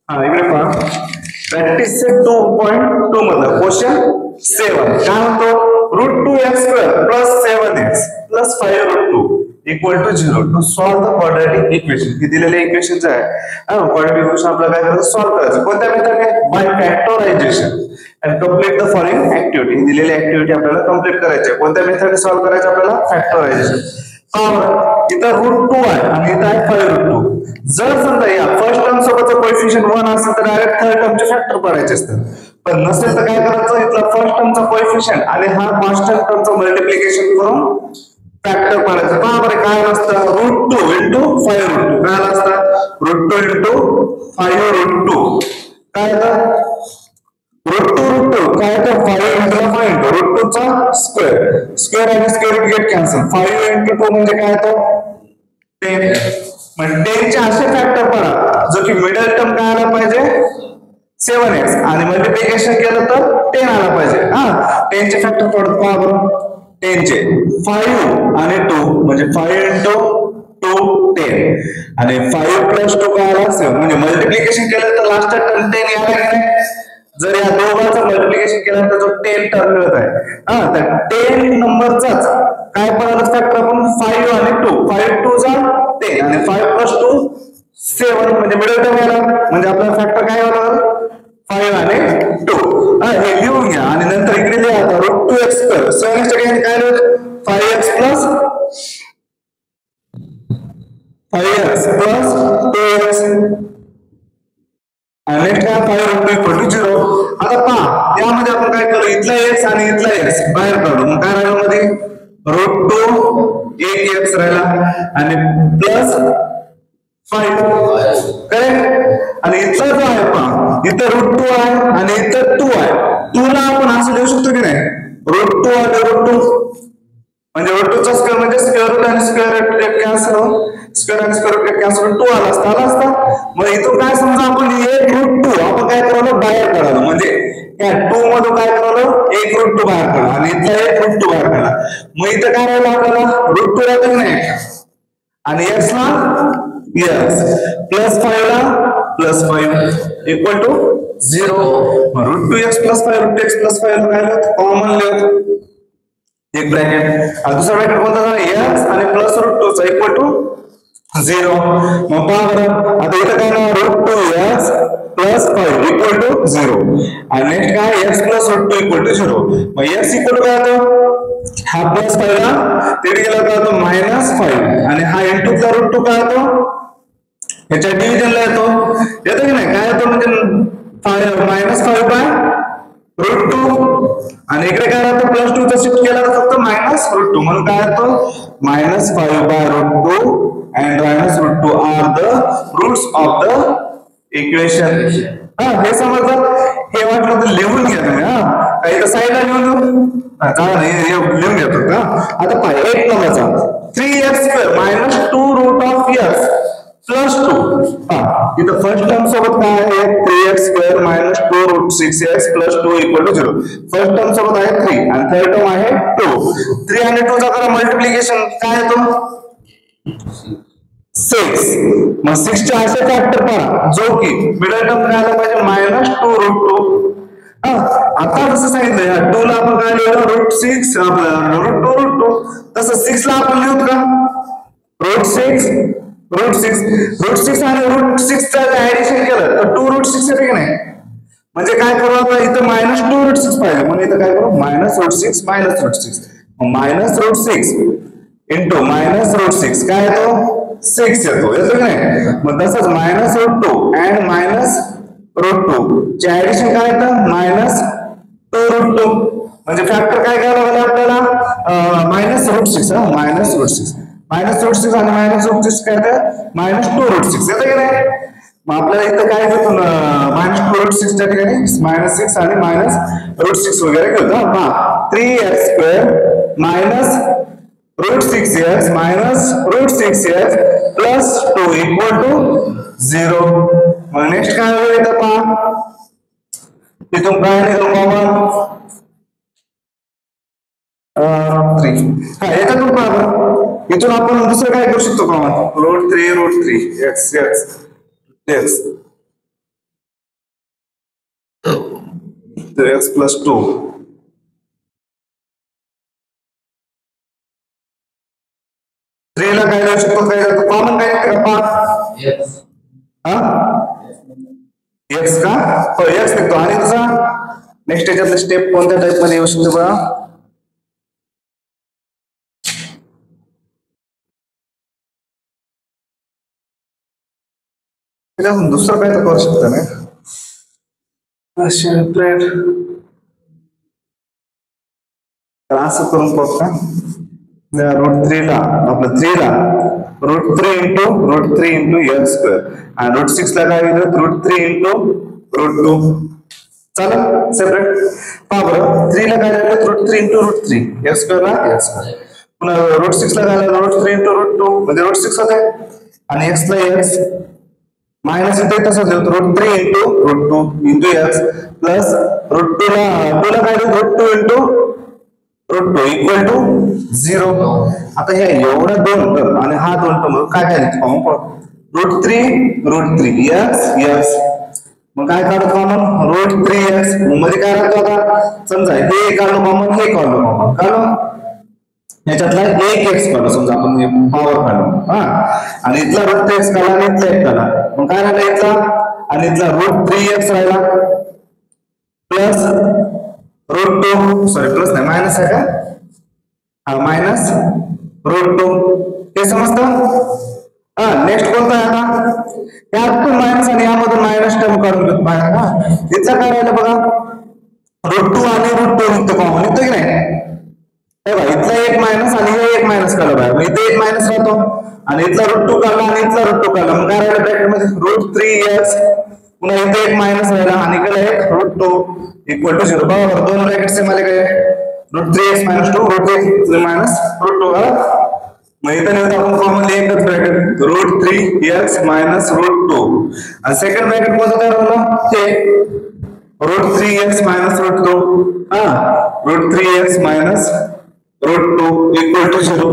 हा इकडे पहा प्रॅक्टिस 2.2 मधला क्वेश्चन 7 काय म्हणतो √2x² + 7x + 5√2 = 0 to solve the quadratic equation. ही दिलेले इक्वेशन्स आहे क्वाड्रॅटिक इक्वेशन आपल्याला काय करायचं सॉल्व करायचं कोणत्या मेथडने by factorisation and complete the following activity. ही दिलेली ऍक्टिव्हिटी आपल्याला कंप्लीट करायची आहे कोणत्या मेथडने सॉल्व करायचं आपल्याला फॅक्टरायझेशन. इथं √2 आहे आणि इथं आहे 5√2. जर समजा या फर्स्ट टर्म सोबतचं कोएफिशियंट 1 असेल तर डायरेक्ट थर्ड टर्मचे फॅक्टर पडायचे असतात. पण नसेल तर काय करायचं इथला फर्स्ट टर्मचा कोएफिशियंट आणि हा कॉन्स्टंट टर्मचं मल्टिप्लिकेशन करून फॅक्टर पडायचं. पहा बरं काय असतं √2 × 5√2 काय असतं √2 × 5√2 काय येतं √2 काय येतं 5 × 5 √2 चा स्क्वेअर आणि स्क्वेअर गेट कॅन्सल 5 × 2 म्हणजे काय येतं 10. म्हणजे 10 चे असे फॅक्टर पडा जो की मिडल टर्म काय आला पाहिजे 7x आणि मल्टिप्लिकेशन केलं तर 10 आला पाहिजे. 10 चे फॅक्टर पडत पहा बरं 10 चे 5 आणि 2 म्हणजे 5 × 2 10 आणि 5 + 2 काय आला 7 म्हणजे मल्टिप्लिकेशन केलं तर लास्ट टर्म 10 यायला की नाही. जर या दोघांचं मल्टिप्लिकेशन केलं तर जो 10 टर्म मिळत आहे तर 10 नंबरचाच काय पडलं फॅक्टर आपण 5 आणि 2 5 2 जा 10 आणि 5 + 2 7 म्हणजे मिडल टर्म यायला म्हणजे आपला फॅक्टर काय होणार 5 आणि 2. हे लिहून घ्या आणि नंतर इकडे लिहा आता √2x² 7x च्या ठिकाणी काय लिहू 5x + 2x आणि नेक्स्ट काय 5√2 = 0. आता पहा यामध्ये आपण काय करू इथला x आणि इथला x बाहेर काढू मग काय राहिलं मध्ये √2 1x राहिला आणि प्लस 5 करेक्ट आणि इथला जो आहे पहा इथं √2 आहे आणि इथं 2 आहे 2 ला आपण असं लिहू शकतो की नाही √2 आणि √2 म्हणजे √2 चा स्क्वेअर म्हणजे स्क्वेअर रूट आणि स्क्वेअर रूट कॅन्सल स्क्वेअर आणि स्क्वेअर रूट कॅन्सल 2 आला असता. मग इथून काय समजा आपण 1√2 आपण काय करावं बाहेर काढावं म्हणजे या 2 मधून काय करावं 1√2 बाहेर काढा आणि इथला 1√2 बाहेर काढा. मग इथं काय राहिलं आपल्याला √2 राहिलं नाही आणि x ला x +5 ला +5 = 0. √2x + 5 √2x + 5 राहिलं कॉमन लिहू एक ब्रॅकेट आणि दुसरा ब्रॅकेट कोणता झाला x आणि +√2 चा = 0. मग पहा बरं आता इथं काय ना √2x + 5 = 0 आणि नेक्स्ट काय x +√2 = 0. मग x काय होतो हा +5 ला तिथे गेला काय होतो -5 आणि हा * चा √2 काय होतो याच्या डिव्हिजनला येतो की नाही काय होतो म्हणजे -5/√2 आणि इकडे काय राहतो +2 चा शिफ्ट केला तर फक्त -√2 म्हणून काय होतो -5/√2 and -√2 are the roots of the equation. हे समजलं हे वाटलं तर लिहून घ्या तुम्ही इथं साईडला लिहून लिहून घेतो का. आता पहा 1 नंबरचा 3x² -2√(x) + 2 इथं फर्स्ट टर्म सोबत काय आहे 3x² - 2√6x + 2 = 0. फर्स्ट टर्म सोबत आहे 3 आणि थर्ड टर्म आहे 2. 3 आणि 2 चा करा मल्टिप्लिकेशन काय येतो 6. मग 6 चे असे फॅक्टर पहा जो की मिडल टर्म काय आला पाहिजे -2√2. आता कसं सांगितलं या 2 ला आपण काय लिहिलं √6 √2 तसं 6 ला आपण लिहूत का √6 आणि √6 चं ऍडिशन केलं तर 2√6 येते की नाही. म्हणजे काय करू आता इथं -2√6 पाहिजे म्हणून इथं काय करू -√6 -√6 इंटू -√6 काय येतो 6 येतो की नाही. मग तसंच -√2 and -√2 चे ऍडिशन काय येतं -2√2 म्हणजे फॅक्टर काय करावं लागेल आपल्याला -√6 -√6 आणि -√6 काय येतं -2√6 येतं की नाही. मग आपल्याला इथं काय घेतो -2√6 च्या ठिकाणी -6 आणि -√6 वगैरे घेतो. 3x² -√6x -√6x + 2 = 0. मग नेक्स्ट काय होईल इथं पहा इथून काय निघाल कॉमन 3. याच्यातून पहा इथून आपण दुसरं काय करू शकतो कॉमन √3 x x plus 2. ला काय लिहू शकतो काय कॉमन काय निघते का Yes. हा x का हो x निघतो आणि तुझा नेक्स्ट याच्यातले स्टेप कोणत्या टाइप मध्ये येऊ शकतो बघा दुसरं काय तर करू शकता ना असं करून पाहू का √3 ला आपलं 3 ला √3 इंटू x स्क्वेअर आणि √6 ला काय येतं √3 इंटू √2 चालेल सेपरेट पहा बरं 3 ला काय झालं √3 इंटू √3 x स्क्वेअर ला x स्क्वेअर पुन्हा √6 ला काय झालं √3 इंटू √2 म्हणजे √6 होते आणि x ला x मायनस इथे तसंच √3 इंटू √2 इंटू x प्लस √2 ला काय √2 इंटू √2 इक्वल टू 0 आता हे एवढा दोन टर्म आणि हा दोन टर्म काय काय √3 x मग काय काढतो कॉमन √3x मध्ये काय राहतो आता समजा हे काढलो कॉमन हे काढलो कॉमन काढलो याच्यातला एक x काढलो समजा आपण पॉवर काढलो हा आणि इथला √3x काढला आणि इथला 1 काढला मग काय राहिला इथला आणि इथला √3x राहिला प्लस √2 सॉरी प्लस नाही मायनस आहे का हा मायनस √2 हे समजतं हा नेक्स्ट कोणता आहे आता यातून मायनस आणि यामधून मायनस टर्म काढून घेतो बाहेर हा इथला काय राहिलं बघा √2 आणि √2 निघतो कॉमन निघतो की नाही हे बघा इथला एक मायनस आणि हे एक मायनस काढलं बाहेर मग इथे एक मायनस राहतो आणि इथला √2 काढला आणि इथला √2 काढला मग काय राहिलं ब्रॅकेट मध्ये √3x पुन्हा इथे एक मायनस राहिला आणि इकडे एक √2 इक्वल टू 0 बरोबर दोन ब्रॅकेट सेम आले काय √3x - 2 √3 - √2 मग इथं नेहमी आपण कॉमनली एकच ब्रॅकेट √3x - √2 आणि सेकंड ब्रॅकेट कोणतं तयार होतं ते √3x - √2 हा √3x - √2 इक्वल टू 0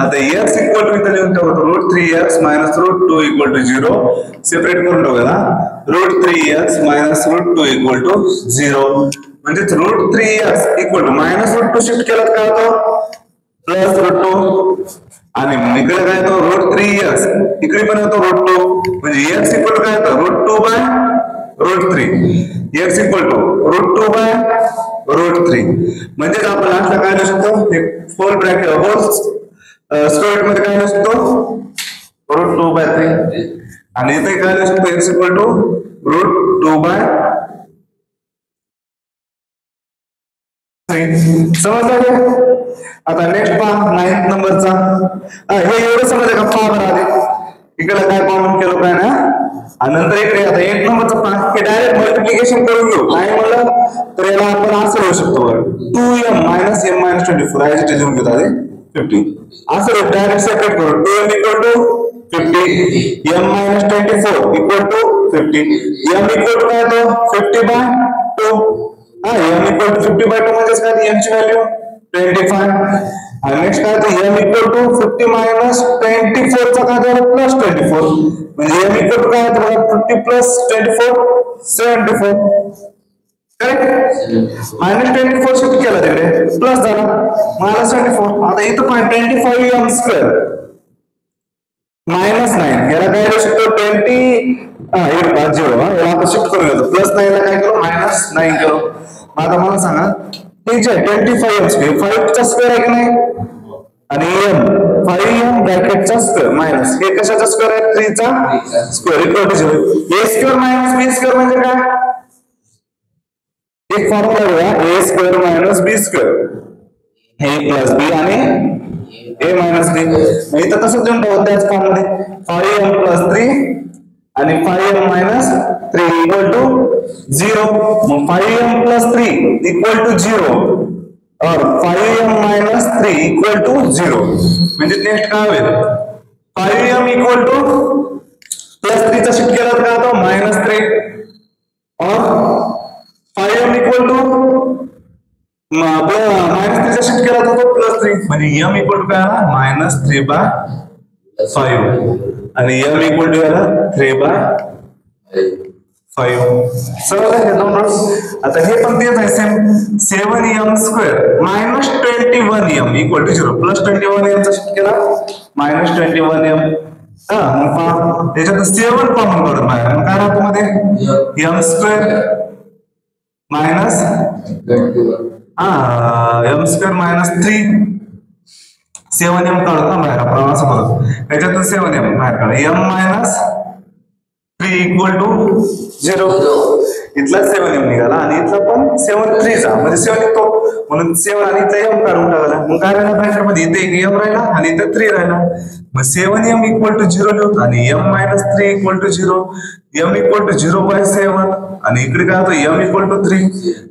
आता x इक्वल टू इथं लिहून ठेवतो √3x - √2 इक्वल टू 0 सेपरेट करून ठेवूया √3x - √2 इक्वल टू 0 म्हणजे √3x इक्वल टू -√2 शिफ्ट केलं काय होतं प्लस √2 आणि इकडे काय होतं √3x इकडे पण होतं √2 म्हणजे x इक्वल टू काय होतं √2/√3 x इक्वल टू √2/√3 म्हणजे आपण लास्टला काय लिहू शकतो एक फोर ब्रॅकेट होल स्क्वेअर मध्ये काय लिहू शकतो √2/3 आणि इथे काय लिहू शकतो x इक्वल टू √2/3 समजलं आता नेक्स्ट पहा 9th नंबरचा हे एवढं समजलं का पहा बरं आधी इकडे काय कॉमन केलं काय ना आणि नंतर इकडे आता 8 नंबरचा पहा हे डायरेक्ट मल्टिप्लिकेशन करून घेऊ नाही म्हणलं तर याला आपण असं लिहू शकतो 2m - m - 24 as it is लिहून घेतो आधी 50 असं डायरेक्ट सेपरेट करू 2m equal to 50 m - 24 equal to 50 m equal to काय होतं 50/2 हा m इक्वल टू 50/2 म्हणजे काय m ची व्हॅल्यू 25 आणि नेक्स्ट काय तर m इक्वल टू 50 - 24 चा काय झालं प्लस 24 म्हणजे m इक्वल टू काय होतं बघा 50 प्लस 24 74 करेक्ट -24 शिफ्ट केला तिकडे प्लस झाला -24 आता इथं पण 25m स्क्वेअर -9 याला काय लिहू शकतो 20 0 याला आपण शिफ्ट करून घेतो +9 ला काय करू -9 करू आता मला सांगा ठीक आहे 25m स्क्वेअर 5 चा स्क्वेअर आहे की नाही आणि m 5m ब्रॅकेटचा स्क्वेअर मायनस हे कशाचा स्क्वेअर आहे 3 चा square equal to 0 a square - b square म्हणजे काय एक फॉर्म्युला बघा a स्क्वेअर - b स्क्वेअर हे प्लस b आणि a - b मग इथं कसं देऊन ठेवतो त्याच फॉर्म मध्ये 5m + 3 आणि 5m - 3 इक्वल टू 0 मग 5m + 3 इक्वल टू 0 और 5m - 3 इक्वल टू 0 म्हणजे नेक्स्ट काय होईल 5m इक्वल टू +3 चा शिफ्ट केला तर काय होतं -3 और 5m इक्वल टू -3 चा शिफ्ट केला तर +3 म्हणजे m इक्वल टू काय आला -3/5 आणि m इक्वल टू आला 3/5 5 समजलं हे दोन रूट्स. आता हे पण तेच आहे same 7m² minus 21m equal to 0 plus 21m चा शिफ्ट केला मायनस 21m. मग पहा त्याच्यात 7 कॉमन काढून बाहेर मग काय राहतो मध्ये m² minus m² minus 3 7m काढत ना बाहेर आपण असं करतो त्याच्यातून 7m बाहेर काढा m मायनस 3 इक्वल टू 0 इथला 7m निघाला आणि इथला पण 7 3 चा म्हणजे 7 येतो म्हणून 7 आणि इथला m काढून टाकला मग काय राहिला ब्रॅकेट मध्ये इथे एक m राहिला आणि इथे 3 राहिला मग 7m इक्वल टू 0 लिहतो आणि m minus 3 equal to 0 m equal to 0 by 7 आणि इकडे काय होतं m इक्वल टू 3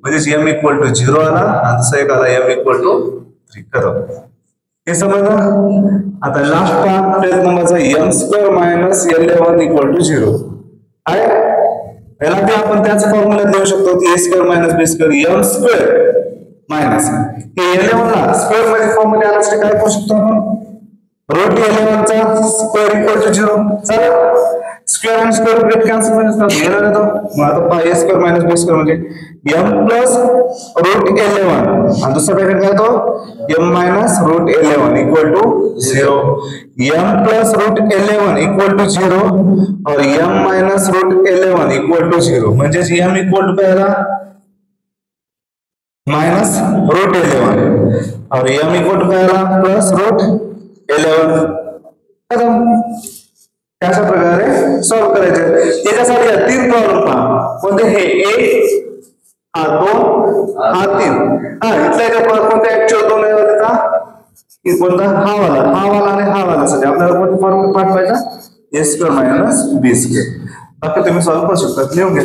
म्हणजे m इक्वल टू 0 आला आणि दुसरा एक आला m इक्वल टू 3 करा हे समजलं. आता लास्ट पार्ट टेस्ट नंबरचा m² मायनस 11 इक्वल टू 0 आहे याला ते आपण त्याच फॉर्म्युल्यात लिहू शकतो की a² minus b² m² minus हे 11 ला स्क्वेअर मध्ये फॉर्म्युला आल्यास काय करू शकतो आपण रूट 11 चा स्क्वेअर इक्वल टू 0 चालेल स्क्वेअर आणि स्क्वेअर ब्रॅकेट कॅन्सल म्हणजे येणार येतो मग आता पहा a² मायनस b² म्हणजे m प्लस रूट 11 आणि दुसरा ब्रॅकेट काय होतो m minus root 11 equal to 0 m plus root 11 equal to 0 और m minus root 11 equal to 0 म्हणजे m इक्वल टू काय आला माइनस रूट 11 और m इक्वल टू काय आला प्लस रूट 11 खत्म. अशा प्रकारे सॉल्व करायचे. त्याच्यासाठी तीन प्रॉब्लेम पहा कोणते हे 1 हा 2 हा 3 इथल्या कोणत्या ऍक्च्युअल दोन आहे त्याचा की कोणता हा वाला आणि हा वाला साठी आपल्याला कोणती फॉर्म्युला पाठवायचा a² मायनस b². बाकी तुम्ही सॉल्व करू शकता लिहून घ्या.